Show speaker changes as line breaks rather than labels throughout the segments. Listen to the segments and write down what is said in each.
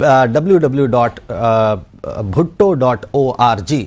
www.bhutto.org,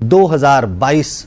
2022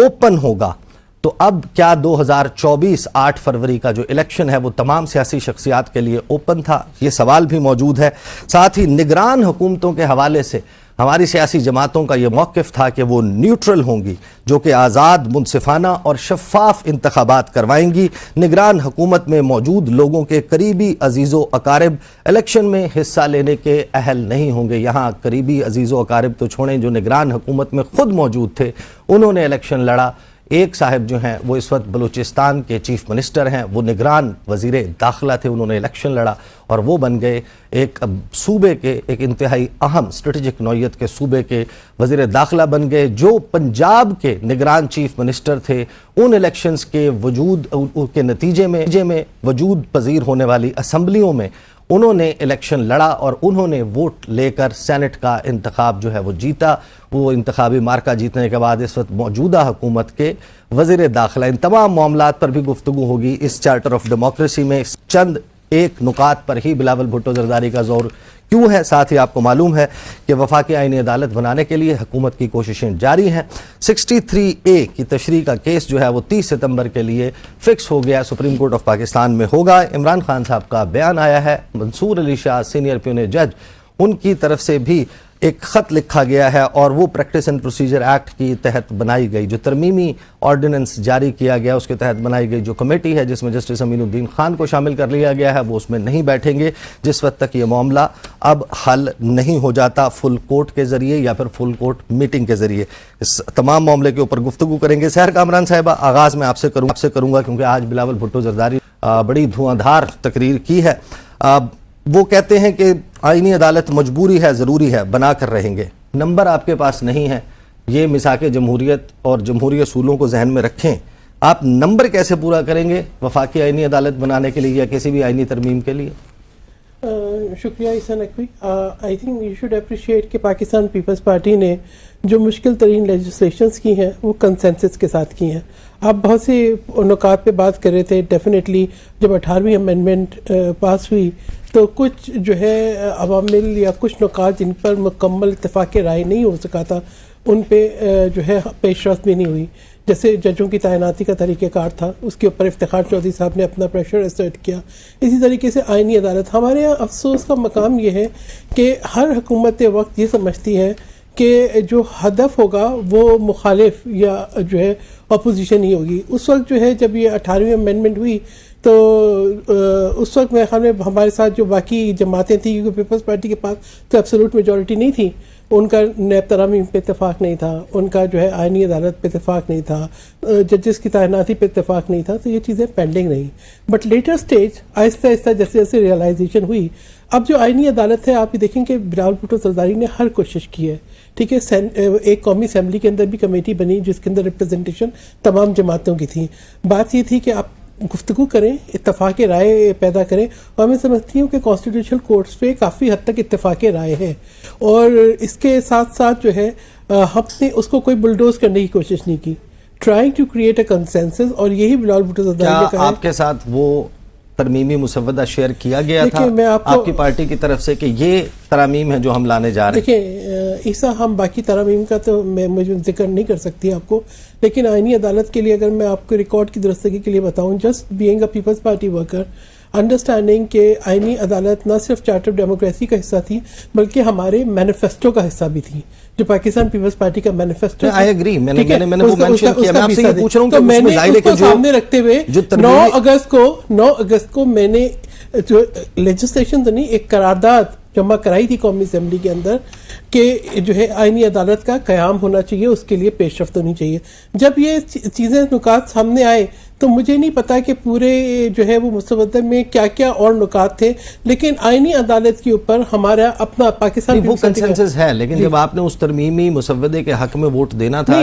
open ہوگا. تو اب کیا 2024 8 فروری کا جو الیکشن ہے وہ تمام سیاسی شخصیات کے لیے اوپن تھا؟ یہ سوال بھی موجود ہے. ساتھ ہی نگران حکومتوں کے حوالے سے ہماری سیاسی جماعتوں کا یہ موقف تھا کہ وہ نیوٹرل ہوں گی، جو کہ آزاد، منصفانہ اور شفاف انتخابات کروائیں گی. نگران حکومت میں موجود لوگوں کے قریبی عزیز و اقارب الیکشن میں حصہ لینے کے اہل نہیں ہوں گے. یہاں قریبی عزیز و اقارب تو چھوڑیں، جو نگران حکومت میں خود موجود تھے انہوں نے الیکشن لڑا. ایک صاحب جو ہیں وہ اس وقت بلوچستان کے چیف منسٹر ہیں، وہ نگران وزیر داخلہ تھے، انہوں نے الیکشن لڑا اور وہ بن گئے ایک صوبے کے ایک انتہائی اہم اسٹریٹجک نوعیت کے صوبے کے وزیر داخلہ بن گئے. جو پنجاب کے نگران چیف منسٹر تھے، ان الیکشنز کے وجود کے نتیجے میں وجود پذیر ہونے والی اسمبلیوں میں انہوں نے الیکشن لڑا اور انہوں نے ووٹ لے کر سینٹ کا انتخاب جو ہے وہ جیتا. وہ انتخابی مارکہ جیتنے کے بعد اس وقت موجودہ حکومت کے وزیر داخلہ. ان تمام معاملات پر بھی گفتگو ہوگی اس چارٹر آف ڈیموکریسی میں. چند ایک نکات پر ہی بلاول بھٹو زرداری کا زور کیوں ہے؟ ساتھ ہی آپ کو معلوم ہے کہ وفاقی آئینی عدالت بنانے کے لیے حکومت کی کوششیں جاری ہیں. 63A کی تشریح کا کیس جو ہے وہ 30 ستمبر کے لیے فکس ہو گیا، سپریم کورٹ آف پاکستان میں ہوگا. عمران خان صاحب کا بیان آیا ہے. منصور علی شاہ سینئر پیونی جج، ان کی طرف سے بھی ایک خط لکھا گیا ہے اور وہ پریکٹس اینڈ پروسیجر ایکٹ کی تحت بنائی گئی جو ترمیمی آرڈیننس جاری کیا گیا اس کے تحت بنائی گئی جو کمیٹی ہے جس میں جسٹس امین الدین خان کو شامل کر لیا گیا ہے، وہ اس میں نہیں بیٹھیں گے جس وقت تک یہ معاملہ اب حل نہیں ہو جاتا فل کورٹ کے ذریعے یا پھر فل کورٹ میٹنگ کے ذریعے. اس تمام معاملے کے اوپر گفتگو کریں گے. سحر کامران صاحبہ، آغاز میں آپ سے کروں گا کیونکہ آج بلاول بھٹو زرداری بڑی دھواں تقریر کی ہے. وہ کہتے ہیں کہ آئینی عدالت مجبوری ہے، ضروری ہے، بنا کر رہیں گے. نمبر آپ کے پاس نہیں ہے. یہ میثاق جمہوریت اور جمہوری اصولوں کو ذہن میں رکھیں. آپ نمبر کیسے پورا کریں گے وفاقی آئینی عدالت بنانے کے لیے یا کسی بھی آئینی ترمیم کے لیے؟
شکریہ احسان اکوی. I think you should appreciate کہ پاکستان پیپلز پارٹی نے جو مشکل ترین لیجسلیشنز کی ہیں وہ کنسنسس کے ساتھ کی ہیں. آپ بہت سے نکات پہ بات کر رہے تھے. ڈیفینیٹلی جب 18ویں امینڈمنٹ پاس ہوئی تو کچھ جو ہے عوامل یا کچھ نکات جن پر مکمل اتفاق رائے نہیں ہو سکا تھا ان پہ جو ہے پیش رفت بھی نہیں ہوئی. جیسے ججوں کی تعیناتی کا طریقہ کار تھا، اس کے اوپر افتخار چودھری صاحب نے اپنا پریشر ایسرٹ کیا. اسی طریقے سے آئینی عدالت، ہمارے یہاں افسوس کا مقام یہ ہے کہ ہر حکومت وقت یہ سمجھتی ہے کہ جو ہدف ہوگا وہ مخالف یا جو ہے اپوزیشن ہی ہوگی. اس وقت جو ہے جب یہ 18ویں امینڈمنٹ ہوئی تو اس وقت میرے خیال میں ہمارے ساتھ جو باقی جماعتیں تھیں، کیونکہ پیپلز پارٹی کے پاس تو ایبسولوٹ میجورٹی نہیں تھی، ان کا نیب ترامیم پہ اتفاق نہیں تھا، ان کا جو ہے آئینی عدالت پہ اتفاق نہیں تھا، ججز کی تعیناتی پہ اتفاق نہیں تھا، تو یہ چیزیں پینڈنگ رہیں. بٹ لیٹر سٹیج آہستہ آہستہ جیسے جیسے ریئلائزیشن ہوئی، اب جو آئینی عدالت ہے آپ یہ دیکھیں کہ بلاول بھٹو زرداری نے ہر کوشش کی ہے. ٹھیک ہے، ایک قومی اسمبلی کے اندر بھی کمیٹی بنی جس کے اندر ریپرزنٹیشن تمام جماعتوں کی تھی. بات یہ تھی کہ آپ گفتگو کریں، اتفاق رائے پیدا کریں، اور میں سمجھتی ہوں کہ کانسٹیٹیوشنل کورٹس پہ کافی حد تک اتفاق رائے ہے. اور اس کے ساتھ ساتھ جو ہے ہم نے اس کو کوئی بلڈوز کرنے کی کوشش نہیں کی. Trying to create a consensus, اور یہی بلاول بھٹو زرداری نے کہا.
آپ کے ساتھ وہ ترمیمی مسودہ شیئر کیا گیا تھا آپ کی پارٹی کی طرف سے کہ یہ ترامیم ہے جو ہم لانے جا رہے ہیں؟
دیکھیں عیسیٰ، ہم باقی ترامیم کا تو مجھے ذکر نہیں کر سکتی آپ کو، لیکن آئینی عدالت کے لیے اگر میں آپ کو ریکارڈ کی درستگی کے لیے بتاؤں، just being a Peoples Party worker, understanding کہ آئینی عدالت نہ صرف چارٹر ڈیموکریسی کا حصہ تھی بلکہ ہمارے مینیفیسٹو کا حصہ بھی تھی، جو پاکستان پیپلز پارٹی کا مینیفیسٹو.
آئی ایگری، میں نے وہ مینشن کیا. میں آپ سے یہ پوچھ رہا ہوں کہ
میں نے اس کو سامنے رکھتے ہوئے 9 اگست کو میں نے جو لیجسلیشن تو نہیں، ایک قرارداد جمع کرائی تھی قومی اسمبلی کے اندر کہ جو ہے آئینی عدالت کا قیام ہونا چاہیے، اس کے لیے پیش رفت ہونی چاہیے. جب یہ چیزیں نکات سامنے آئے تو مجھے نہیں پتا کہ پورے جو ہے وہ مسودے میں کیا کیا اور نکات تھے، لیکن آئینی عدالت کے اوپر ہمارا اپنا پاکستان
وہ کنسنسس ہے. لیکن جب آپ نے اس ترمیمی مسودے کے حق میں ووٹ دینا تھا،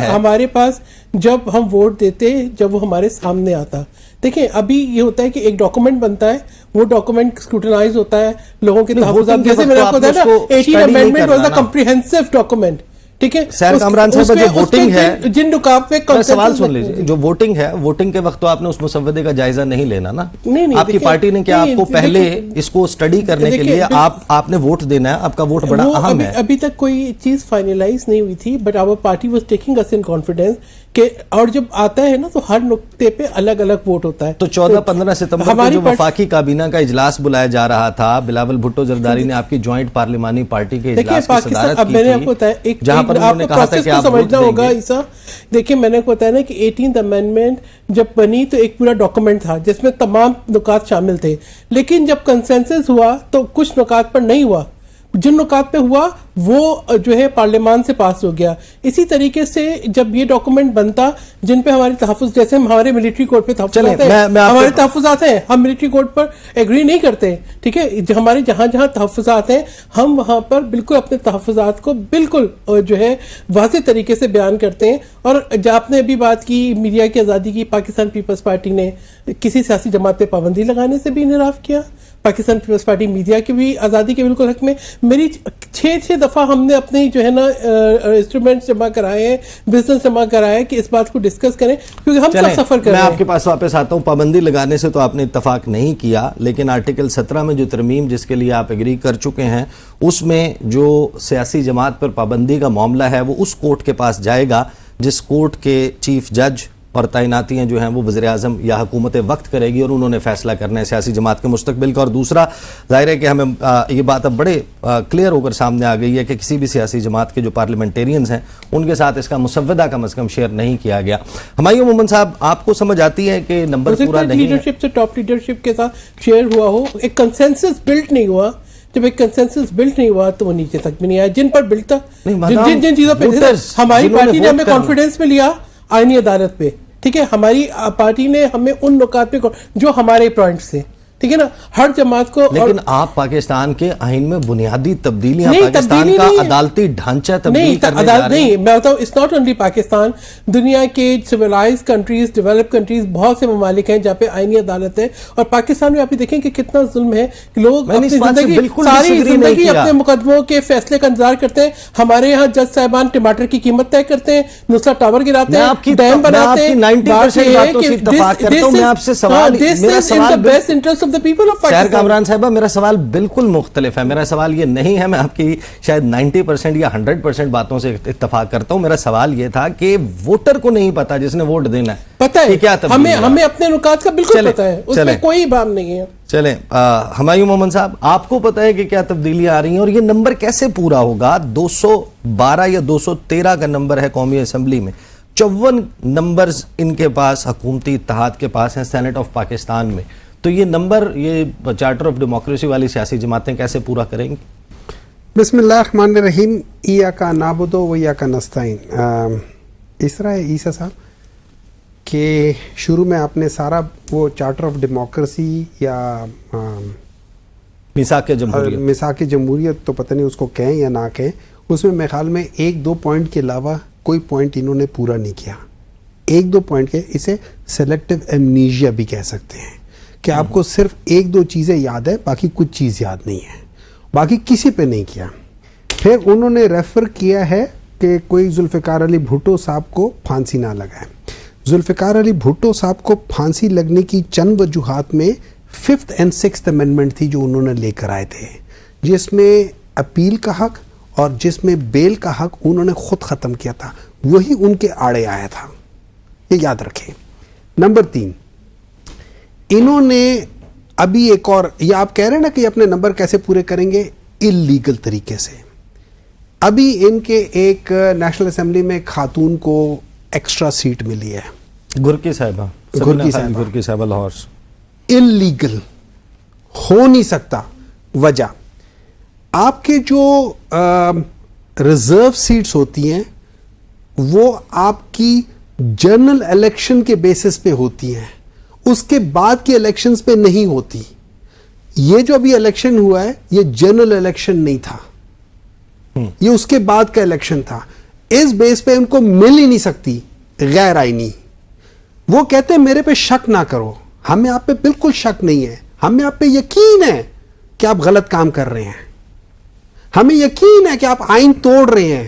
ہمارے پاس جب ہم ووٹ دیتے، جب وہ ہمارے سامنے آتا. دیکھیں ابھی یہ ہوتا ہے کہ ایک ڈاکومنٹ بنتا ہے، وہ ڈاکومنٹ اسکروٹنائز ہوتا ہے، لوگوں کے تحفظات، جیسے میں نے آپ کو بتایا نا 18 amendment was a comprehensive document. ٹھیک ہے.
سیر کامران صاحب جو ووٹنگ ہے,
جن نکات پہ
سوال سن لیجیے, جو ووٹنگ ہے, ووٹنگ کے وقت تو آپ نے اس مسودے کا جائزہ نہیں لینا نا. آپ کی پارٹی نے کیا آپ کو پہلے اس کو اسٹڈی کرنے کے لیے آپ نے ووٹ دینا ہے, آپ کا ووٹ بڑا اہم ہے.
ابھی تک کوئی چیز فائنلائز نہیں ہوئی تھی, but our party was taking us in confidence کہ, اور جب آتا ہے نا تو ہر نقطے پہ الگ الگ ووٹ ہوتا ہے.
تو 14-15 ستمبر کو جو وفاقی کابینہ کا اجلاس بلایا جا رہا تھا, بلاول بھٹو زرداری نے آپ کی جوائنٹ پارلیمانی پارٹی کے اجلاس کی صدارت کی تھی, جہاں پر انہوں نے کہا تھا کہ آپ ووٹ دیں گے.
دیکھیں میں نے کو بتایا نا کہ 18th امینڈمنٹ جب بنی تو ایک پورا ڈاکومنٹ تھا جس میں تمام نکات شامل تھے, لیکن جب کنسنسس ہوا تو کچھ نکات پر نہیں ہوا, جن نکات پہ ہوا وہ جو ہے پارلیمان سے پاس ہو گیا. اسی طریقے سے جب یہ ڈاکومنٹ بنتا جن پہ ہمارے تحفظ, جیسے ہمارے ملٹری کوڈ پہ تحفظات ہیں, ہمارے تحفظات ہیں, ہم ملٹری کوڈ پر ایگری نہیں کرتے, ٹھیک ہے, ہمارے جہاں جہاں تحفظات ہیں ہم وہاں پر بالکل اپنے تحفظات کو بالکل جو ہے واضح طریقے سے بیان کرتے ہیں. اور جب آپ نے ابھی بات کی میڈیا کی آزادی کی, پاکستان پیپلز پارٹی نے کسی سیاسی جماعت پہ پابندی لگانے سے بھی انحراف کیا. پاکستان پیپلز پارٹی میڈیا کی بھی آزادی کے بالکل حق میں. میری 6 دفعہ ہم نے اپنے جو ہے نا انسٹرومنٹس جمع کرائے ہیں, بزنس جمع کرائے کہ اس بات کو ڈسکس کریں, کیونکہ ہم سب سفر کر رہے ہیں.
میں آپ کے پاس واپس آتا ہوں. پابندی لگانے سے تو آپ نے اتفاق نہیں کیا, لیکن آرٹیکل 17 میں جو ترمیم جس کے لیے آپ ایگری کر چکے ہیں, اس میں جو سیاسی جماعت پر پابندی کا معاملہ ہے وہ اس کورٹ کے پاس جائے گا جس کورٹ کے چیف جج اور تعیناتیاں جو ہیں وہ وزیر اعظم یا حکومت وقت کرے گی, اور انہوں نے فیصلہ کرنا ہے سیاسی جماعت کے مستقبل کا. اور دوسرا ظاہر ہے کہ ہمیں یہ بات اب بڑے کلیئر ہو کر سامنے آ گئی ہے کہ کسی بھی سیاسی جماعت کے جو پارلیمنٹیرینز ہیں ان کے ساتھ اس کا مسودہ کم از کم شیئر نہیں کیا گیا. ہمایوں مومن صاحب, آپ کو سمجھ آتی ہے کہ نمبر پورا نہیں ہے,
لیڈرشپ سے ٹاپ لیڈرشپ کے ساتھ شیئر ہوا ہو, ایک کنسنسس بلٹ نہیں ہوا. جب ایک کنسنسس بلٹ نہیں ہوا تو وہ نیچے تک بھی نہیں آیا. جن پر بلٹ تھا, جن چیزوں پہ ہماری پارٹی نے ہمیں کانفیڈنس میں لیا آئینی عدالت پہ, ٹھیک ہے, ہماری پارٹی نے ہمیں ان نکات پہ جو ہمارے پوائنٹس تھے, ٹھیک ہے نا, ہر جماعت کو.
لیکن آپ پاکستان کے آئین میں بنیادی تبدیلیاں, پاکستان کا عدالتی ڈھانچہ تبدیل کرنے جا رہے ہیں.
میں بتاؤں, اٹس ناٹ اونلی پاکستان, دنیا کے سویلائز کنٹریز, ڈیولپ کنٹریز, بہت سے ممالک ہیں جہاں پہ آئینی عدالت ہے. اور پاکستان میں آپ دیکھیں کہ کتنا ظلم ہے, لوگ اپنی ساری زندگی اپنے مقدموں کے فیصلے کا انتظار کرتے ہیں. ہمارے یہاں جج صاحبان ٹماٹر کی قیمت طے کرتے ہیں, نصرت ٹاور گراتے ہیں, ڈیم بناتے ہیں.
شہر کامران صاحبہ, میرا سوال بالکل مختلف ہے. میرا سوال یہ نہیں ہے, میں آپ کی شاید 90% یا 100% باتوں سے اتفاق کرتا ہوں. میرا سوال یہ تھا کہ ووٹر کو نہیں پتا جس نے ووٹ دینا ہے,
پتہ ہے, ہمیں اپنے نکات کا بالکل پتا ہے, اس میں کوئی بات نہیں ہے.
چلیں, ہمایوں مومن صاحب, آپ کو پتا ہے کہ کیا تبدیلیاں آ رہی ہیں, اور یہ نمبر کیسے پورا ہوگا؟ 212 یا 213 کا نمبر ہے قومی اسمبلی میں, 54 نمبرز ان کے پاس حکومتی اتحاد کے پاس ہیں سینٹ آف پاکستان میں. تو یہ نمبر, یہ چارٹر آف ڈیموکریسی والی سیاسی جماعتیں کیسے پورا کریں گی؟
بسم اللہ الرحمن الرحیم. ایاکا نعبد و ایاکا نستعین. اس طرح ہے عیسیٰ صاحب کہ شروع میں آپ نے سارا وہ چارٹر آف ڈیموکریسی یا
میثاق جمہوریت,
میثاق جمہوریت تو پتہ نہیں اس کو کہیں یا نہ کہیں, اس میں میرے خیال میں 1-2 پوائنٹ کے علاوہ کوئی پوائنٹ انہوں نے پورا نہیں کیا. 1-2 پوائنٹ کے, اسے سلیکٹیو ایمنیشیا بھی کہہ سکتے ہیں, کہ آپ کو صرف 1-2 چیزیں یاد ہے, باقی کچھ چیز یاد نہیں ہے, باقی کسی پہ نہیں کیا. پھر انہوں نے ریفر کیا ہے کہ کوئی ذوالفقار علی بھٹو صاحب کو پھانسی نہ لگائے. ذوالفقار علی بھٹو صاحب کو پھانسی لگنے کی چند وجوہات میں 5th and 6th امینڈمنٹ تھی جو انہوں نے لے کر آئے تھے, جس میں اپیل کا حق اور جس میں بیل کا حق انہوں نے خود ختم کیا تھا, وہی ان کے آڑے آیا تھا, یہ یاد رکھیں. نمبر 3, انہوں نے ابھی ایک اور, یہ آپ کہہ رہے ہیں نا کہ اپنے نمبر کیسے پورے کریں گے, اللیگل طریقے سے. ابھی ان کے ایک نیشنل اسمبلی میں خاتون کو ایکسٹرا سیٹ ملی ہے,
گرکی صاحبہ لاہور.
اللیگل ہو نہیں سکتا. وجہ, آپ کے جو ریزرو سیٹس ہوتی ہیں وہ آپ کی جنرل الیکشن کے بیسس پہ ہوتی ہیں, اس کے بعد کے الیکشنز پہ نہیں ہوتی. یہ جو ابھی الیکشن ہوا ہے یہ جنرل الیکشن نہیں تھا, یہ اس کے بعد کا الیکشن تھا. اس بیس پہ ان کو مل ہی نہیں سکتی غیر آئینی. وہ کہتے ہیں میرے پہ شک نہ کرو, ہمیں آپ پہ بالکل شک نہیں ہے, ہمیں آپ پہ یقین ہے کہ آپ غلط کام کر رہے ہیں, ہمیں یقین ہے کہ آپ آئین توڑ رہے ہیں,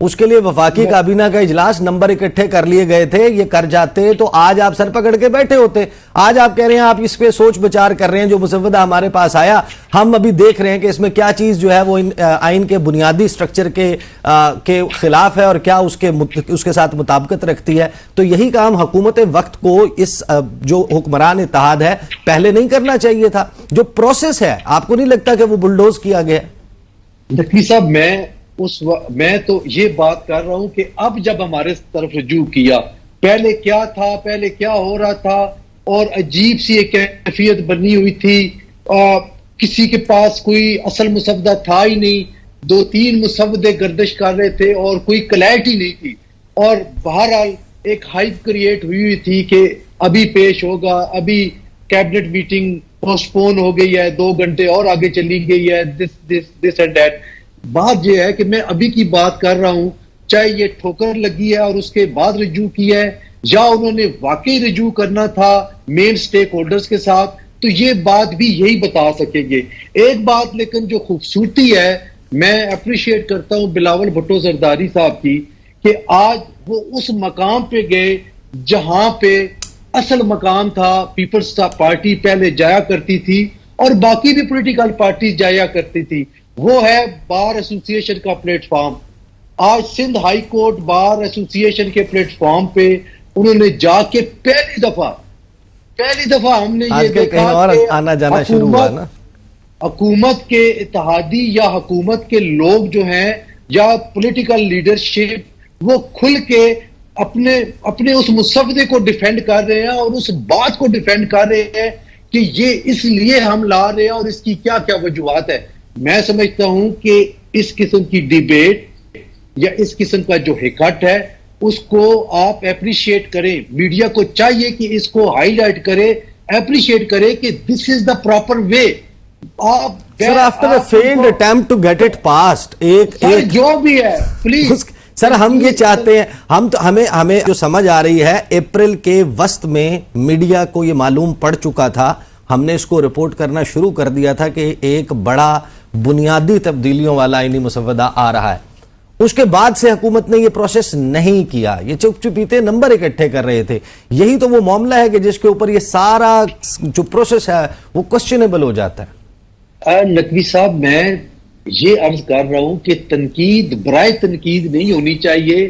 اس کے لیے وفاقی کابینہ کا اجلاس، نمبر اکٹھے کر لیے گئے تھے، یہ کر جاتے تو آج آپ سر پکڑ کے بیٹھے ہوتے. آج آپ کہہ رہے ہیں آپ اس پہ سوچ بچار کر رہے ہیں، جو مسودہ ہمارے پاس آیا ہم ابھی دیکھ رہے ہیں کہ اس میں کیا چیز جو ہے وہ آئین کے بنیادی سٹرکچر کے خلاف ہے اور کیا اس کے ساتھ مطابقت رکھتی ہے. تو یہی کام حکومت وقت کو اس جو حکمران اتحاد ہے پہلے نہیں کرنا چاہیے تھا. جو پروسیس ہے آپ کو نہیں لگتا کہ وہ بلڈوز کیا گیا؟
نقوی صاحب میں تو یہ بات کر رہا ہوں کہ اب جب ہمارے طرف رجوع کیا، پہلے کیا تھا، پہلے کیا ہو رہا تھا، اور عجیب سی ایک کیفیت بنی ہوئی تھی، کسی کے پاس کوئی اصل مسودہ تھا ہی نہیں، 2-3 مسودے گردش کر رہے تھے اور کوئی کلیئرٹی نہیں تھی، اور بہرحال ایک ہائپ کریٹ ہوئی تھی کہ ابھی پیش ہوگا، ابھی کیبنٹ میٹنگ پوسٹ پون ہو گئی ہے، 2 گھنٹے اور آگے چلی گئی ہے، دس اینڈ دیٹ. بات یہ ہے کہ میں ابھی کی بات کر رہا ہوں، چاہے یہ ٹھوکر لگی ہے اور اس کے بعد رجوع کی ہے، یا انہوں نے واقعی رجوع کرنا تھا مین سٹیک ہولڈرز کے ساتھ، تو یہ بات بھی یہی بتا سکیں گے. ایک بات لیکن جو خوبصورتی ہے، میں اپریشیٹ کرتا ہوں بلاول بھٹو زرداری صاحب کی، کہ آج وہ اس مقام پہ گئے جہاں پہ اصل مقام تھا. پیپلز پارٹی پہلے جایا کرتی تھی اور باقی بھی پولیٹیکل پارٹیز جایا کرتی تھی، وہ ہے بار ایسوسی ایشن کا پلیٹ فارم. آج سندھ ہائی کورٹ بار ایسوسی ایشن کے پلیٹ فارم پہ انہوں نے جا کے پہلی دفعہ ہم نے یہ دیکھا کہ
آنا جانا شروع ہوا نا،
حکومت کے اتحادی یا حکومت کے لوگ جو ہیں یا پولیٹیکل لیڈرشپ وہ کھل کے اپنے اس مسودے کو ڈیفینڈ کر رہے ہیں اور اس بات کو ڈیفینڈ کر رہے ہیں کہ یہ اس لیے ہم لا رہے ہیں اور اس کی کیا کیا وجوہات ہے. میں سمجھتا ہوں کہ اس قسم کی ڈیبیٹ یا اس قسم کا جو ہیکٹ ہے اس کو آپ اپریشیٹ کریں. میڈیا کو چاہیے کہ اس کو ہائی لائٹ کرے، اپریشیٹ کرے کہ this is the proper way.
Sir after a failed attempt to get it passed, ایک
جو بھی ہے پلیز
سر ہم یہ چاہتے ہیں، ہمیں جو سمجھ آ رہی ہے، اپریل کے وسط میں میڈیا کو یہ معلوم پڑ چکا تھا، ہم نے اس کو رپورٹ کرنا شروع کر دیا تھا کہ ایک بڑا بنیادی تبدیلیوں والا آئینی مسودہ آ رہا ہے. اس کے بعد سے حکومت نے یہ پروسیس نہیں کیا، یہ چپ چپیتے نمبر اکٹھے کر رہے تھے. یہی تو وہ معاملہ ہے کہ جس کے اوپر یہ سارا جو پروسیس ہے وہ کوسچنیبل ہو جاتا ہے.
نقوی صاحب میں یہ عرض کر رہا ہوں کہ تنقید برائے تنقید نہیں ہونی چاہیے،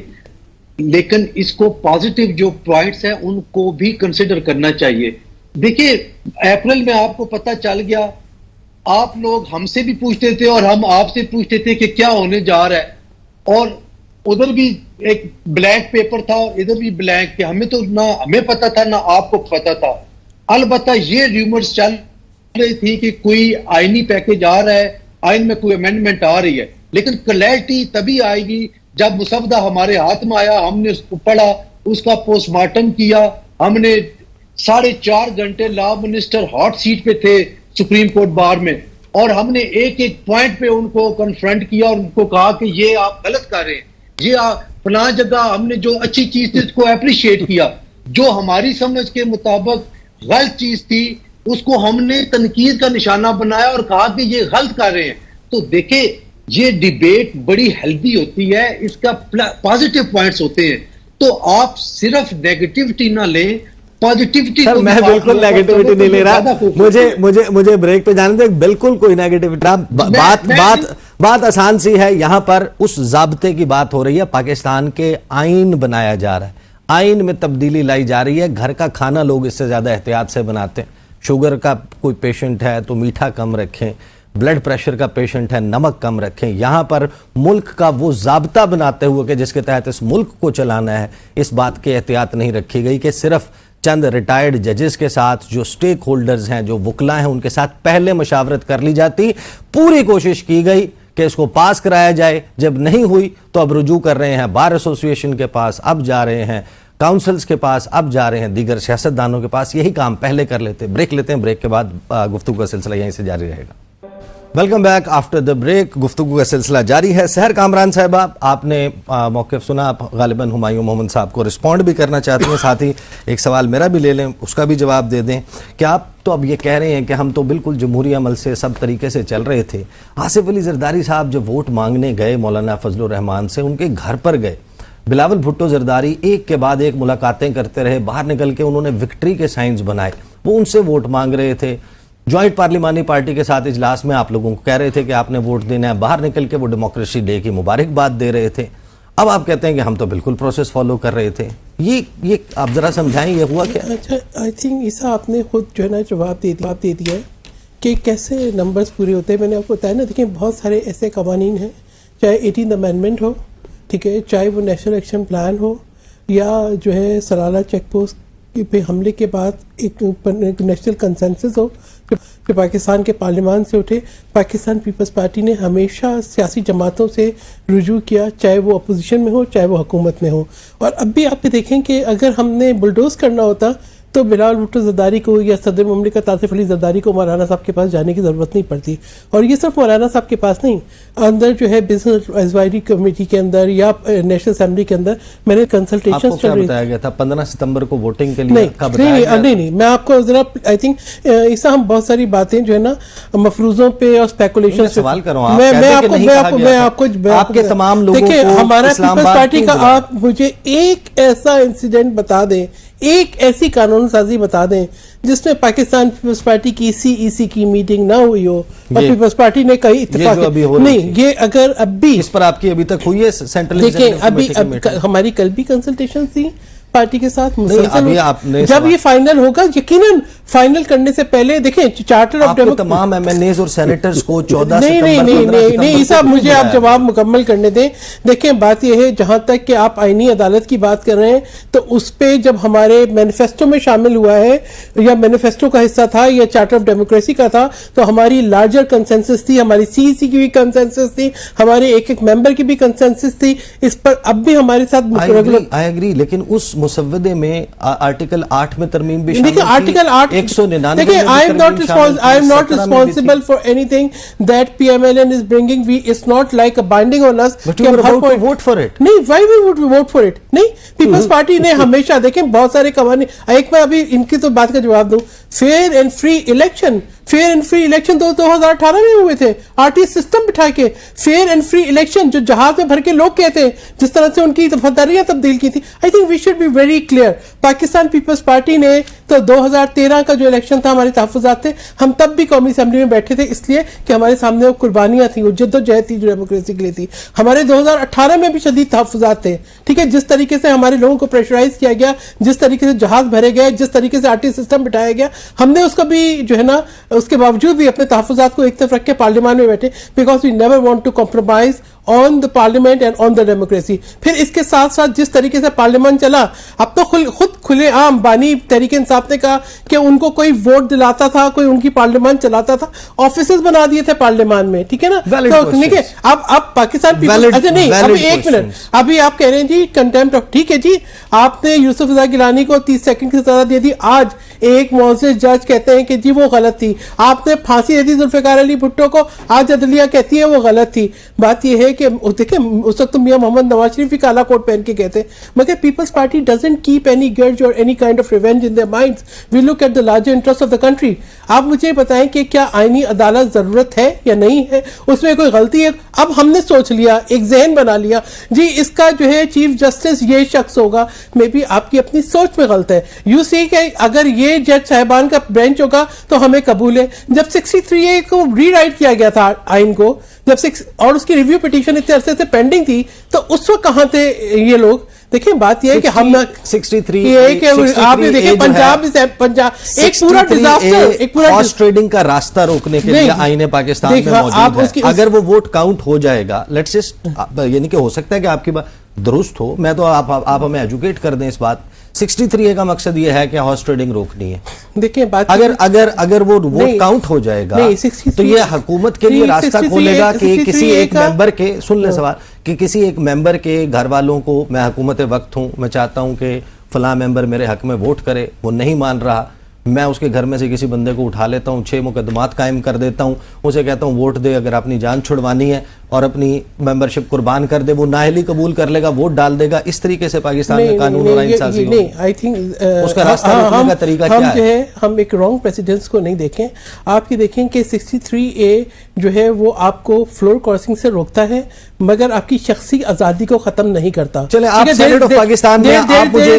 لیکن اس کو پازیٹیو جو پوائنٹس ہیں ان کو بھی کنسیڈر کرنا چاہیے. دیکھیے اپریل میں آپ کو پتہ چل گیا، آپ لوگ ہم سے بھی پوچھتے تھے اور ہم آپ سے پوچھتے تھے کہ کیا ہونے جا رہا ہے، اور ادھر بھی ایک بلینک پیپر تھا اور ادھر بھی بلینک، کہ ہمیں تو نہ ہمیں پتہ تھا نہ آپ کو پتہ تھا. البتہ یہ ریومرز چل رہی تھی کہ کوئی آئینی پیکج آ رہا ہے، آئین میں کوئی امینڈمنٹ آ رہی ہے، لیکن کلیئرٹی تبھی آئے گی جب مسودہ ہمارے ہاتھ میں آیا، ہم نے اس کو پڑھا، اس کا پوسٹ مارٹم کیا. ہم نے 4.5 گھنٹے لا منسٹر ہاٹ سیٹ پہ تھے سپریم کورٹ بار میں، اور ہم نے ایک پوائنٹ پہ ان کو کنفرنٹ کیا اور ان کو کہا کہ یہ آپ غلط کر رہے ہیں، یہ فلاں جگہ ہم نے جو اچھی چیز تھی اس کو اپریشیٹ کیا، جو ہماری سمجھ کے مطابق غلط چیز تھی اس کو ہم نے تنقید کا نشانہ بنایا اور کہا کہ یہ غلط کر رہے ہیں. تو دیکھیں یہ ڈیبیٹ بڑی ہیلدی ہوتی ہے، اس کا پازیٹیو پوائنٹس ہوتے ہیں، تو آپ صرف نیگیٹیوٹی نہ لیں، پازیٹیوٹی.
سر میں بالکل نیگیٹیوٹی نہیں لے رہا، مجھے بریک پہ جانے دیں. بالکل کوئی نیگیٹیوٹی، بات آسان سی ہے. یہاں پر اس ضابطے کی بات ہو رہی ہے، پاکستان کے آئین بنایا جا رہا ہے، آئین میں تبدیلی لائی جا رہی ہے. گھر کا کھانا لوگ اس سے زیادہ احتیاط سے بناتے ہیں. شوگر کا کوئی پیشنٹ ہے تو میٹھا کم رکھیں، بلڈ پریشر کا پیشنٹ ہے نمک کم رکھیں. یہاں پر ملک کا وہ ضابطہ بناتے ہوئے کہ جس کے تحت اس ملک کو چلانا ہے، اس بات کی احتیاط نہیں رکھی گئی کہ صرف چند ریٹائرڈ ججز کے ساتھ جو سٹیک ہولڈرز ہیں، جو وکلا ہیں، ان کے ساتھ پہلے مشاورت کر لی جاتی. پوری کوشش کی گئی کہ اس کو پاس کرایا جائے، جب نہیں ہوئی تو اب رجوع کر رہے ہیں بار ایسوسی ایشن کے پاس، اب جا رہے ہیں کاؤنسلز کے پاس، اب جا رہے ہیں دیگر سیاستدانوں کے پاس. یہی کام پہلے کر لیتے. بریک لیتے ہیں، بریک کے بعد گفتگو کا سلسلہ یہیں سے جاری رہے گا. Welcome back after the break. گفتگو کا سلسلہ جاری ہے. سحر کامران صاحبہ، آپ نے موقف سنا، آپ غالباً ہمایوں محمد صاحب کو رسپونڈ بھی کرنا چاہتے ہیں، ساتھ ہی ایک سوال میرا بھی لے لیں، اس کا بھی جواب دے دیں کہ آپ تو اب یہ کہہ رہے ہیں کہ ہم تو بالکل جمہوری عمل سے سب طریقے سے چل رہے تھے. آصف علی زرداری صاحب جب ووٹ مانگنے گئے مولانا فضل الرحمان سے، ان کے گھر پر گئے، بلاول بھٹو زرداری ایک کے بعد ایک ملاقاتیں کرتے رہے، باہر نکل کے انہوں نے وکٹری کے سائنز بنائے، وہ ان سے ووٹ مانگ رہے تھے. جوائنٹ پارلیمانی پارٹی کے ساتھ اجلاس میں آپ لوگوں کو کہہ رہے تھے کہ آپ نے ووٹ دینا ہے، باہر نکل کے وہ ڈیموکریسی ڈے کی مبارکباد دے رہے تھے. اب آپ کہتے ہیں کہ ہم تو بالکل پروسیس فالو کر رہے تھے. یہ آپ ذرا سمجھائیں یہ ہوا کیا؟
اچھا، آئی تھنک عیسیٰ آپ نے خود جو ہے نا جواب دے دیا ہے کہ کیسے نمبرز پورے ہوتے ہیں. میں نے آپ کو بتایا نا، دیکھیں بہت سارے ایسے قوانین ہیں، چاہے 18 امینڈمنٹ ہو، ٹھیک ہے، چاہے وہ نیشنل ایکشن پلان ہو، یا جو ہے سلالہ چیک پوسٹ پہ حملے کے بعد ایک نیشنل کنسنسس ہو جو پاکستان کے پارلیمان سے اٹھے. پاکستان پیپلز پارٹی نے ہمیشہ سیاسی جماعتوں سے رجوع کیا، چاہے وہ اپوزیشن میں ہو چاہے وہ حکومت میں ہو. اور اب بھی آپ دیکھیں کہ اگر ہم نے بلڈوز کرنا ہوتا تو بلاول بھٹو زرداری کو یا صدر مملکت آصف علی زرداری کو مولانا صاحب کے پاس جانے کی ضرورت نہیں پڑتی. اور یہ صرف مولانا صاحب کے پاس نہیں، اندر جو ہے بزنس ایڈوائزری کمیٹی کے اندر یا نیشنل اسمبلی کے اندر میں نے کنسلٹیشن
آپ کو کیا بتایا گیا تھا 15 ستمبر کو ووٹنگ کے لیے؟
نہیں، میں آپ کو ذرا آئی تھنک ایسا ہم بہت ساری باتیں جو ہے نا مفروضوں پہ اور اسپیکولیشن
سوال کروں،
میں آپ کو
آپ کے تمام لوگوں
دیکھیں
کو
ہمارا
اسلام
پیپلز
آباد
پارٹی کا، آپ مجھے ایک ایسا انسیڈنٹ بتا دیں، ایک ایسی قانون سازی بتا دیں جس میں پاکستان پیپلز پارٹی کی سی ای کی میٹنگ نہ ہوئی ہو اور پیپلز پارٹی نے کئی اتفاق نہیں. یہ اگر اب بھی
اس پر آپ کی ابھی تک ہوئی ہے سینٹرل
دیکھیں، ابھی ہماری کل بھی کنسلٹیشن تھی پارٹی کے ساتھ مسلسل. جب یہ فائنل ہوگا، یقیناً فائنل کرنے سے پہلے دیکھیں چارٹر آف
تمام ایم این ایز اور سینیٹرز کو 14
نہیں صاحب، مجھے آپ جواب مکمل کرنے دیں. دیکھیں بات یہ ہے، جہاں تک کہ آپ آئینی عدالت کی بات کر رہے ہیں تو اس پہ جب ہمارے مینیفیسٹو میں شامل ہوا ہے یا مینیفیسٹو کا حصہ تھا یا چارٹر آف ڈیموکریسی کا تھا، تو ہماری لارجر کنسنسس تھی، ہماری سی ای سی کی بھی کنسنسس تھی، ہمارے ایک ایک ممبر کی بھی کنسنسس تھی. اس پر اب بھی ہمارے ساتھ
آئی ایگری، لیکن اس مسودے میں آرٹیکل 8 میں ترمیم بھی شامل
تھی. آرٹیکل 8 دیکھیں، I am not responsible for anything that PMLN is bringing. It's not like a binding on us.
But you were about to vote for it.
نہیں، why would we vote for it? نہیں، Peoples Party نے ہمیشہ دیکھیں بہت سارے قوانین. ایک میں ابھی ان کی تو بات کا جواب دوں، فیئر اینڈ فری الیکشن 2018 میں ہوئے تھے، آرٹی سسٹم بٹھا کے. فیئر اینڈ فری الیکشن جو جہاز میں بھر کے لوگ کہتے ہیں، جس طرح سے ان کی وفاداریاں تبدیل کی تھی. I think we should be very clear. Pakistan People's Party نے تو 2013 کا جو الیکشن تھا، ہمارے تحفظات تھے، ہم تب بھی قومی اسمبلی میں بیٹھے تھے اس لیے کہ ہمارے سامنے وہ قربانیاں تھیں، وہ جد و جہد تھی جو ڈیموکریسی کے لیے تھی. ہمارے 2018 میں بھی شدید تحفظات تھے، ٹھیک ہے. جس طریقے سے ہمارے لوگوں کو پریشرائز کیا گیا، جس طریقے سے جہاز بھرے گئے، جس طریقے سے آرٹی سسٹم بٹھایا گیا، ہم نے اس کو بھی جو ہے نا اس کے باوجود بھی اپنے تحفظات کو ایک طرف رکھ کے پارلیمان میں بیٹھے، because we never want to compromise on the parliament and on the democracy. پھر اس کے ساتھ ساتھ جس طریقے سے پارلیمان چلا، اب تو خود کھلے عام بانی تحریک انصاف نے کہا کہ ان کو کوئی ووٹ دلاتا تھا، کوئی ان کی پارلیمان چلاتا تھا، آفیسز بنا دیے تھے پارلیمان میں، ٹھیک ہے نا. ٹھیک ہے، اب پاکستان پیپلز، اچھا نہیں، ابھی ایک منٹ، ابھی آپ کہہ رہے ہیں جی کنٹیمپٹ آف، ٹھیک ہے جی، آپ نے یوسف رضا گیلانی کو 30 سیکنڈ کی سزا دے دی. آج ایک معزز جج کہتے ہیں کہ جی وہ غلط تھی. آپ نے پھانسی دے دی ذوالفقار علی بھٹو کو، آج عدلیہ کہتی ہے وہ غلط تھی. بات یہ ہے کہ دیکھیں اس وقت میاں محمد نواز شریف بھی کالا کوٹ پہن کے کہتے ہیں، مگر People's Party doesn't keep any grudge اور any kind of revenge in their minds. We look at the larger interest of the country. آپ مجھے بتائیں کہ کیا آئینی عدالت ضرورت ہے یا نہیں ہے؟ اس میں کوئی غلطی ہے؟ اب ہم نے سوچ لیا، ایک ذہن بنا لیا جی اس کا جو ہے چیف جسٹس یہ شخص ہوگا. میں بھی آپ کی اپنی سوچ میں غلط ہے. یو سی کہ اگر یہ جج صاحبان کا بینچ ہوگا تو ہمیں قبول ہے. جب 63A کو ری رائٹ کیا گیا تھا آئین کو، اور اس کی ریویو پٹیشن اتنے عرصے سے پینڈنگ تھی، تو اس وقت کہاں تھے یہ لوگ؟ دیکھیں بات یہ ہے کہ ہم
63
آپ نے دیکھیں پنجاب ایک پورا ڈیزاسٹر، ایک پورا
ہارس ٹریڈنگ کا راستہ روکنے کے لیے آئین پاکستان میں موجود ہے. اگر وہ ووٹ کاؤنٹ ہو جائے گا، لیٹس جسٹ، یعنی کہ ہو سکتا ہے کہ آپ کی بات درست ہو، میں تو آپ ہمیں ایجوکیٹ کر دیں اس بات. 63A کا مقصد یہ ہے کہ ہارس ٹریڈنگ روکنی ہے.
دیکھیں بات
اگر وہ ووٹ کاؤنٹ ہو جائے گا تو یہ حکومت کے لیے راستہ کھولے گا کہ کسی ایک ممبر کے، سن لیں سوال، کہ کسی ایک ممبر کے گھر والوں کو، میں حکومت وقت ہوں، میں چاہتا ہوں کہ فلاں ممبر میرے حق میں ووٹ کرے، وہ نہیں مان رہا، میں اس کے گھر میں سے کسی بندے کو اٹھا لیتا ہوں، 6 مقدمات قائم کر دیتا ہوں، اسے کہتا ہوں ووٹ دے اگر اپنی جان چھڑوانی ہے. اور اپنی ممبرشپ قربان کر دے, وہ نااہلی قبول کر لے گا, ووٹ ڈال دے گا, اس طریقے سے پاکستان میں قانون اور آئین سازی ہوگی؟
نہیں, آئی تھنک
اس کا راستہ روکنے کا طریقہ کیا ہے؟
ہم ایک رانگ پریسیڈنٹس کو نہیں دیکھیں. آپ یہ دیکھیں کہ 63A جو ہے وہ آپ کو فلور کراسنگ سے روکتا ہے مگر آپ کی شخصی آزادی کو ختم نہیں کرتا.
چلے آپ سینٹ آف پاکستان میں آپ مجھے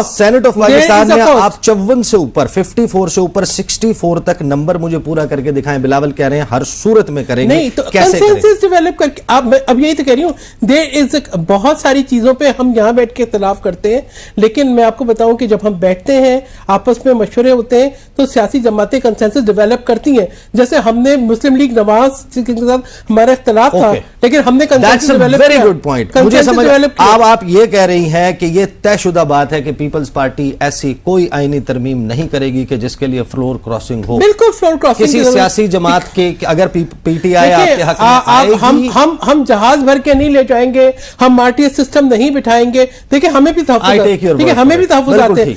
سینٹ آف پاکستان میں آپ 54 سے اوپر 54 سے اوپر 64 تک نمبر مجھے پورا کر کے دکھائیں. بلاول کہہ رہے ہیں ہر صورت میں کریں گے,
نہیں تو
کیسے
کنسنسس ڈیولپ کر کے اب یہی تو کہہ رہی ہوں, دیر از بہت ساری چیزوں پہ ہم یہاں بیٹھ کے اختلاف کرتے ہیں, لیکن میں آپ کو بتاؤں کہ جب ہم بیٹھتے ہیں آپس میں مشورے ہوتے ہیں تو سیاسی جماعتیں کنسنسس ڈیولپ کرتی ہیں. جیسے ہم نے مسلم لیگ نواز کے ساتھ ہمارا اختلاف تھا لیکن ہم نے consensus develop
very good point. مجھے سمجھ اب آپ یہ کہہ رہی ہیں کہ یہ طے شدہ بات ہے کہ پیپلز پارٹی ایسی کوئی آئینی ترمیم نہیں کرے گی کہ جس کے لیے فلور کراسنگ ہو.
بالکل فلور کراسنگ
کسی سیاسی جماعت کے اگر پی ٹی آئی آپ کے حق میں آئے گی,
ہم جہاز بھر کے نہیں لے جائیں گے, ہم RTS سسٹم نہیں بٹھائیں گے. دیکھیں ہمیں بھی تحفظ آتے ہیں,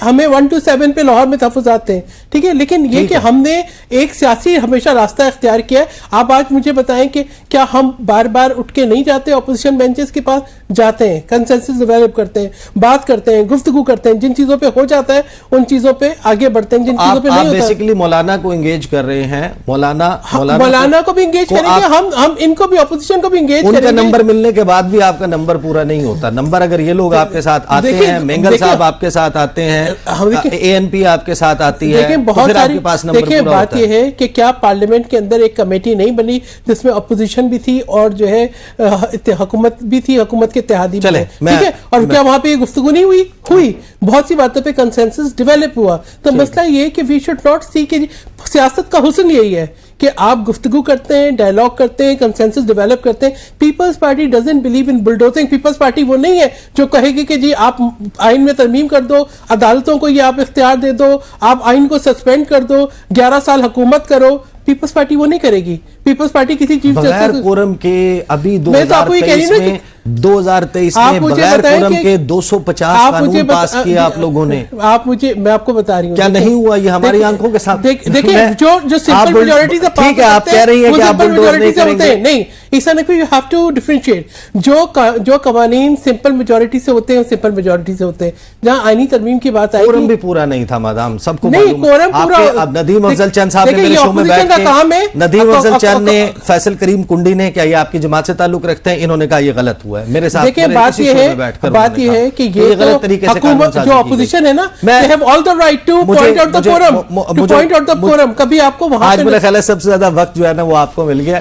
ہمیں 1 to 7 پہ لاہور میں تحفظ آتے ہیں, ٹھیک ہے, لیکن یہ کہ ہم نے ایک سیاسی ہمیشہ راستہ اختیار کیا ہے. آپ آج مجھے بتائیں کہ کیا ہم بار بار اٹھ کے نہیں جاتے اپوزیشن بینچز کے پاس, جاتے ہیں, کنسنسس ڈیولپ کرتے ہیں, بات کرتے ہیں, گفتگو کرتے ہیں, جن چیزوں پہ ہو جاتا ہے ان چیزوں پہ آگے بڑھتے ہیں, جن چیزوں پہ نہیں ہوتا.
آپ بیسیکلی مولانا کو انگیج کر رہے ہیں,
مولانا کو بھی انگیج کریں گے, ہم ان کو بھی اپوزیشن کو بھی انگیج کریں گے.
ان کا نمبر ملنے کے بعد بھی آپ کا نمبر پورا نہیں ہوتا. نمبر اگر یہ لوگ آپ کے ساتھ آتے ہیں, مینگل صاحب آپ کے ساتھ آتے ہیں, ANP آپ کے ساتھ آتی ہے,
دیکھیں بہت ساری, دیکھیں بات یہ ہے کہ کیا پارلیمنٹ کے اندر ایک کمیٹی نہیں بنی جس میں اپوزیشن بھی تھی اور جو ہے حکومت بھی تھی, حکومت کے اتحادی بھی تھے, ٹھیک ہے, اور کیا وہاں پہ گفتگو نہیں ہوئی بہت سی باتوں پہ کنسنسس ڈیولپ ہوا. تو مسئلہ یہ کہ وی شوڈ ناٹ سی کہ سیاست کا حسن یہی ہے کہ آپ گفتگو کرتے ہیں, ڈائلاگ کرتے ہیں, کنسنسس ڈیولپ کرتے ہیں. Peoples Party doesn't believe in bulldozing. Peoples Party وہ نہیں ہے جو کہے گی کہ جی آپ آئین میں ترمیم کر دو, عدالتوں کو یہ آپ اختیار دے دو, آپ آئین کو سسپینڈ کر دو, 11 سال حکومت کرو. پیپلز پارٹی وہ نہیں کرے گی. پیپلز پارٹی کسی چیز
بغیر قورم کے ابھی 2023 میں 2023 میں بغیر قورم کے 250 قانون پاس کیے آپ لوگوں نے.
میں آپ کو بتا رہی ہوں
کیا نہیں ہوا یہ ہماری آنکھوں کے ساتھ.
دیکھیں جو سمپل میجورٹی سے
ٹھیک ہے, آپ کہہ رہی ہیں کہ آپ بلڈوز نہیں کریں گے.
نہیں, ایسا نہیں, یو ہیو ٹو ڈیفرینشیٹ. جو قوانین سمپل میجورٹی سے ہوتے ہیں سمپل میجورٹی سے ہوتے ہیں. جہاں آئینی ترمیم کی بات آئی,
قورم بھی پورا نہیں تھا مادام, سب کو
نہیں, قورم پورا.
اب ندیم افضل چند صاحب نے میرے شو میں بیٹھ کے, ندیم افضل چند نے, فیصل کریم کنڈی نے, کیا یہ آپ کی جماعت سے تعلق رکھتے ہیں, انہوں نے کہا یہ غلط ہوا ہے میرے ساتھ.
دیکھیں بات یہ ہے کہ یہ غلط طریقے سے حکومت جو اپوزیشن ہے نا, they have all the right to point out the quorum, to point out the quorum. کبھی آپ کو وہاں
آج میرا خیال ہے سب سے زیادہ وقت جو ہے نا وہ آپ کو مل گیا.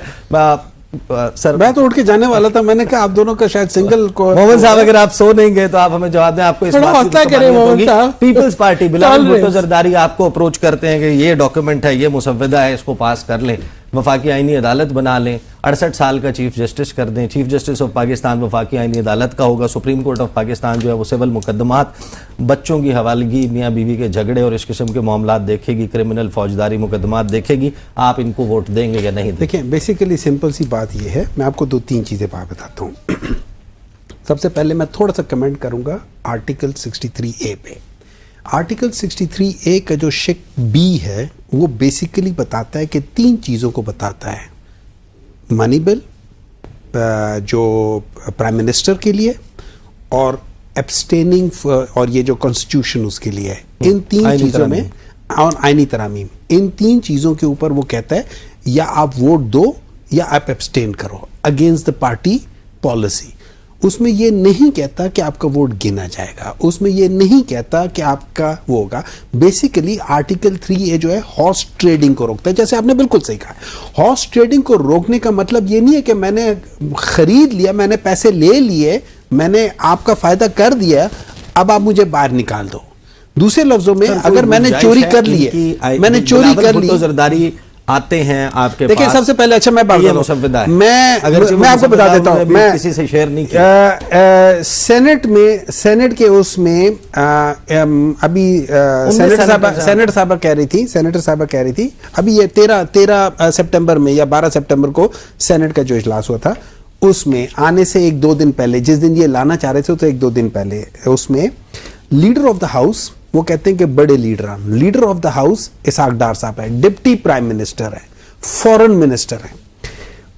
سر میں تو اٹھ کے جانے والا تھا, میں نے کہا آپ دونوں کا شاید سنگل کو.
محمد صاحب اگر آپ سو نہیں گئے تو آپ ہمیں جواب دیں, آپ کو اس بات کی پیپلز پارٹی بلاول بھٹو زرداری آپ کو اپروچ کرتے ہیں کہ یہ ڈاکیومنٹ ہے, یہ مسودہ ہے, اس کو پاس کر لیں, وفاقی آئینی عدالت بنا لیں, 68 سال کا چیف جسٹس کر دیں, چیف جسٹس آف پاکستان وفاقی آئینی عدالت کا ہوگا. سپریم کورٹ آف پاکستان جو ہے وہ سول مقدمات, بچوں کی حوالگی, میاں بیوی کے جھگڑے اور اس قسم کے معاملات دیکھے گی, کرمنل فوجداری مقدمات دیکھے گی. آپ ان کو ووٹ دیں گے یا نہیں؟
دیکھیں بیسیکلی سمپل سی بات یہ ہے, میں آپ کو 2-3 چیزیں بتاتا ہوں. سب سے پہلے میں تھوڑا سا کمنٹ کروں گا آرٹیکل 63A پہ. آرٹیکل 63A کا جو شق بی ہے وہ بیسیکلی بتاتا ہے کہ 3 چیزوں کو بتاتا ہے. منی بل جو پرائم منسٹر کے لیے, اور ایبسٹیننگ اور یہ جو کانسٹیٹیوشن اس کے لیے ہے. ان 3 چیزوں میں, اور آئینی ترامیم, ان 3 چیزوں کے اوپر وہ کہتا ہے یا آپ ووٹ دو یا آپ ایبسٹین کرو اگینسٹ دا پارٹی پالیسی. اس میں یہ نہیں کہتا کہ آپ کا ووٹ گنا جائے گا, اس میں یہ نہیں کہتا کہ آپ کا وہ ہوگا. بیسیکلی آرٹیکل 3A جو ہے ہارس ٹریڈنگ کو روکتا ہے. جیسے آپ نے بالکل صحیح کہا, ہارس ٹریڈنگ کو روکنے کا مطلب یہ نہیں ہے کہ میں نے خرید لیا, میں نے پیسے لے لیے, میں نے آپ کا فائدہ کر دیا, اب آپ مجھے باہر نکال دو. دوسرے لفظوں میں اگر میں نے چوری کر لی ہے, میں نے چوری کر لی,
زرداری آتے ہیں آپ کے
دیکھیں سب سے پہلے, اچھا میں بات
مسودہ ہے,
میں آپ کو بتا دیتا ہوں, میں
کسی سے شیئر نہیں کیا.
سینٹ کے اس میں ابھی سینیٹر صاحبہ کہہ رہی تھی ابھی یہ 13 سپٹمبر میں یا 12 سپٹمبر کو سینٹ کا جو اجلاس ہوا تھا, اس میں آنے سے 1-2 دن پہلے, جس دن یہ لانا چاہ رہے تھے تو 1-2 دن پہلے, اس میں لیڈر آف دا ہاؤس, وہ کہتے ہیں کہ بڑے leader of the house Ishaq Dar صاحب ہے, ڈپٹی پرائم منسٹر ہے, فورن منسٹر ہے,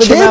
6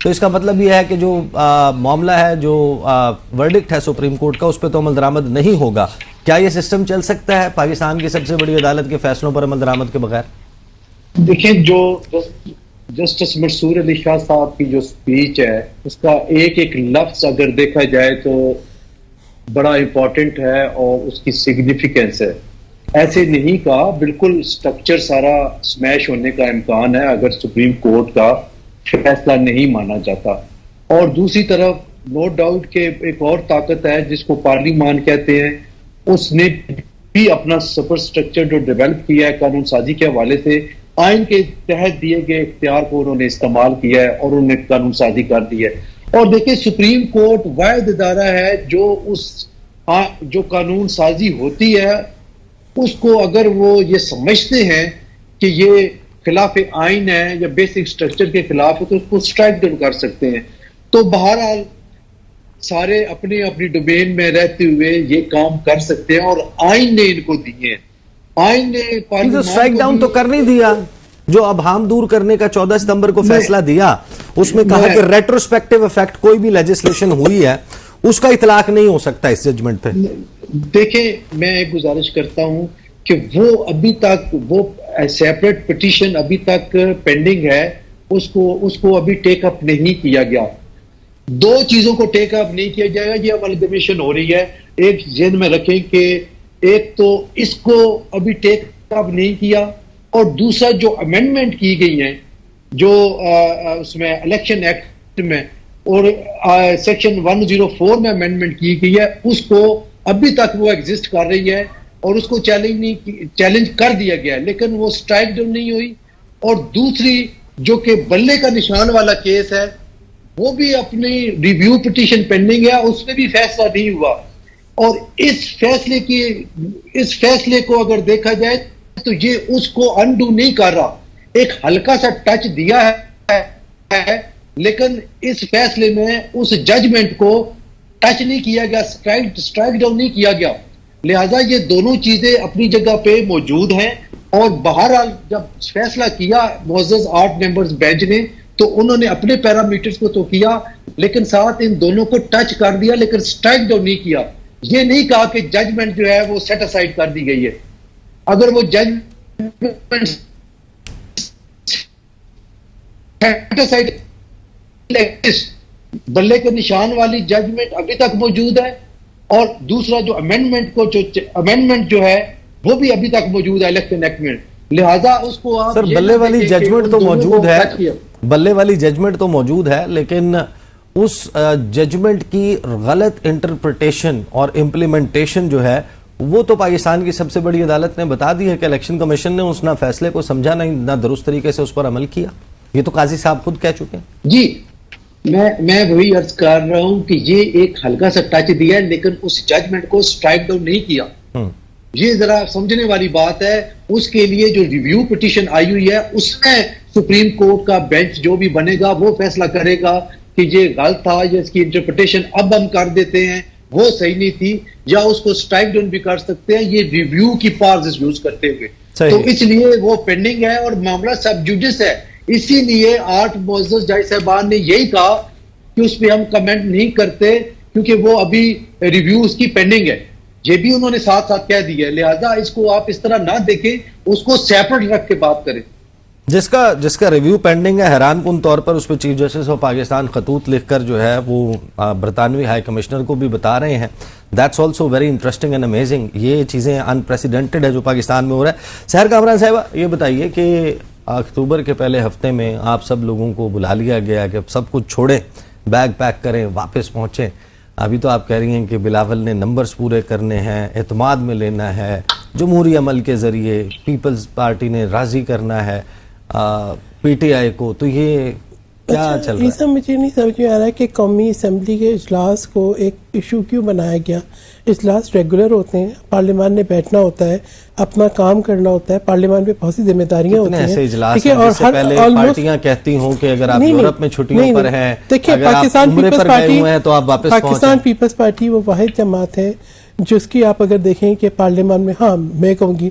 تو اس کا مطلب یہ ہے کہ جو معاملہ ہے, جو ورڈکٹ ہے سپریم کورٹ کا, اس پہ تو عمل درآمد نہیں ہوگا. کیا یہ سسٹم چل سکتا ہے پاکستان کی سب سے بڑی عدالت کے فیصلوں پر عمل درآمد کے بغیر؟
دیکھیں, جو جسٹس منصور علی شاہ صاحب کی جو سپیچ ہے, اس کا ایک ایک لفظ اگر دیکھا جائے تو بڑا امپورٹنٹ ہے اور اس کی سگنیفیکینس ہے. ایسے نہیں کہا, بالکل سٹرکچر سارا سمیش ہونے کا امکان ہے اگر سپریم کورٹ کا فیصلہ نہیں مانا جاتا. اور دوسری طرف نو ڈاؤٹ کہ ایک اور طاقت ہے جس کو پارلیمان کہتے ہیں, اس نے بھی اپنا سپر سٹرکچر جو ڈیولپ کیا ہے قانون سازی کے حوالے سے, آئین کے تحت دیے گئے اختیار کو انہوں نے استعمال کیا ہے اور انہوں نے قانون سازی کر دی ہے. اور دیکھیں, سپریم کورٹ واحد ادارہ ہے جو قانون سازی ہوتی ہے, اس کو اگر وہ یہ سمجھتے ہیں کہ یہ خلاف آئین ہے یا بیسک سٹرکچر کے خلاف ہے تو اس کو سٹرائک ڈاؤن کر سکتے ہیں. تو بہرحال سارے اپنی اپنی ڈومین میں رہتے ہوئے یہ کام کر سکتے ہیں, اور آئین نے ان کو دیے ہیں. آئین نے
سٹرائک ڈاؤن تو کر نہیں دیا, جو ابہام دور کرنے کا 14 ستمبر کو فیصلہ دیا اس میں کہا کہ ریٹروسپیکٹیو افیکٹ کوئی بھی لیجسلیشن ہوئی ہے اس کا اطلاق نہیں ہو سکتا اس ججمنٹ پہ.
دیکھیں, میں ایک گزارش کرتا ہوں کہ وہ ابھی تک وہ سیپریٹ پٹیشن ابھی تک پینڈنگ ہے, اس کو ابھی ٹیک اپ نہیں کیا گیا. دو چیزوں کو ٹیک اپ نہیں کیا جائے گا, یہ امالگمیشن ہو رہی ہے. ایک ذہن میں رکھیں کہ ایک تو اس کو ابھی ٹیک اپ نہیں کیا, اور دوسرا جو امینڈمنٹ کی گئی ہیں جو اس میں الیکشن ایکٹ میں اور سیکشن 104 میں امینڈمنٹ کی گئی ہے, اس کو ابھی تک وہ ایگزسٹ کر رہی ہے اور اس کو چیلنج کر دیا گیا ہے, لیکن وہ سٹرائک ڈاؤن نہیں ہوئی. اور دوسری جو کہ بلے کا نشان والا کیس ہے, وہ بھی اپنی ریویو پٹیشن پینڈنگ ہے, اس میں بھی فیصلہ نہیں ہوا. اور اس فیصلے کو اگر دیکھا جائے تو یہ اس کو انڈو نہیں کر رہا, ایک ہلکا سا ٹچ دیا ہے لیکن اس فیصلے میں اس ججمنٹ کو ٹچ نہیں کیا گیا, سٹرائک ڈاؤن نہیں کیا گیا. لہٰذا یہ دونوں چیزیں اپنی جگہ پہ موجود ہیں. اور بہرحال جب فیصلہ کیا معزز 8 ممبرز بینچ نے, تو انہوں نے اپنے پیرامیٹرز کو تو کیا, لیکن ساتھ ان دونوں کو ٹچ کر دیا, لیکن سٹرائک ڈاؤن نہیں کیا. یہ نہیں کہا کہ ججمنٹ جو ہے وہ سیٹ اسائڈ کر دی گئی ہے. اگر وہ ججمنٹ سیٹ اسائڈ, بلے کے نشان والی ججمنٹ ابھی تک موجود ہے, اور دوسرا جو امینڈمنٹ جو ہے وہ بھی ابھی تک موجود ہے الیکشن ایکٹ میں. لہذا اس کو آپ
سر بلے والی ججمنٹ تو موجود ہے, بلے والی ججمنٹ تو موجود ہے, لیکن اس ججمنٹ کی غلط انٹرپریٹیشن اور امپلیمنٹیشن جو ہے وہ تو پاکستان کی سب سے بڑی عدالت نے بتا دی ہے کہ الیکشن کمیشن نے اس نہ فیصلے کو سمجھا نہ درست طریقے سے اس پر عمل کیا. یہ تو قاضی صاحب خود کہہ چکے ہیں.
جی, میں وہی عرض کر رہا ہوں کہ یہ ایک ہلکا سا ٹچ دیا ہے, لیکن اس ججمنٹ کو سٹرائک ڈاؤن نہیں کیا. یہ ذرا سمجھنے والی بات ہے. اس کے لیے جو ریویو پٹیشن آئی ہوئی ہے, اس میں سپریم کورٹ کا بینچ جو بھی بنے گا وہ فیصلہ کرے گا کہ یہ غلط تھا یا اس کی انٹرپریٹیشن اب ہم کر دیتے ہیں وہ صحیح نہیں تھی, یا اس کو سٹرائک ڈاؤن بھی کر سکتے ہیں یہ ریویو کی پاورز یوز کرتے ہوئے. تو اس لیے وہ پینڈنگ ہے اور معاملہ سب جوڈس ہے. اسی لیے 8 معزز جج صاحبان نے یہی کہا کہ اس پہ ہم کمنٹ نہیں کرتے کیونکہ وہ ابھی ریویو اس کی پینڈنگ ہے. یہ بھی انہوں نے ساتھ ساتھ کہہ دیا ہے. لہذا اس کو آپ اس طرح نہ دیکھیں, اس کو سیپریٹ رکھ کے بات کریں.
جس کا ریویو پینڈنگ ہے, حیران کن طور پر اس پہ چیف جسٹس آف پاکستان خطوط لکھ کر جو ہے وہ برطانوی ہائی کمشنر کو بھی بتا رہے ہیں. That's also very interesting and amazing. یہ چیزیں انپریسیڈنٹڈ ہے جو پاکستان میں ہو رہا ہے. سحر کامران صاحبہ, یہ بتائیے کہ اکتوبر کے پہلے ہفتے میں آپ سب لوگوں کو بلا لیا گیا کہ سب کچھ چھوڑیں, بیگ پیک کریں, واپس پہنچیں. ابھی تو آپ کہہ رہی ہیں کہ بلاول نے نمبرز پورے کرنے ہیں, اعتماد میں لینا ہے, جمہوری عمل کے ذریعے پیپلز پارٹی نے راضی کرنا ہے پی ٹی آئی کو. تو یہ کیا چل رہا ہے؟
یہ مجھے نہیں سمجھ میں آ رہا ہے کہ قومی اسمبلی کے اجلاس کو ایک ایشو کیوں بنایا گیا. اجلاس ریگولر ہوتے ہیں, پارلیمان نے بیٹھنا ہوتا ہے, اپنا کام کرنا ہوتا ہے, پارلیمان پہ بہت سی ذمہ داریاں ہوتی ہیں.
ایسے اجلاس ہیں جس سے پہلے پارٹیاں کہتی ہوں کہ اگر آپ یورپ میں چھٹیوں پر ہیں, اگر آپ عمرے پر گئے ہوئے ہیں تو آپ واپس پہنچیں.
پاکستان پیپلز پارٹی وہ واحد جماعت ہے جس کی آپ اگر دیکھیں کہ پارلیمان میں, ہاں میں کہوں گی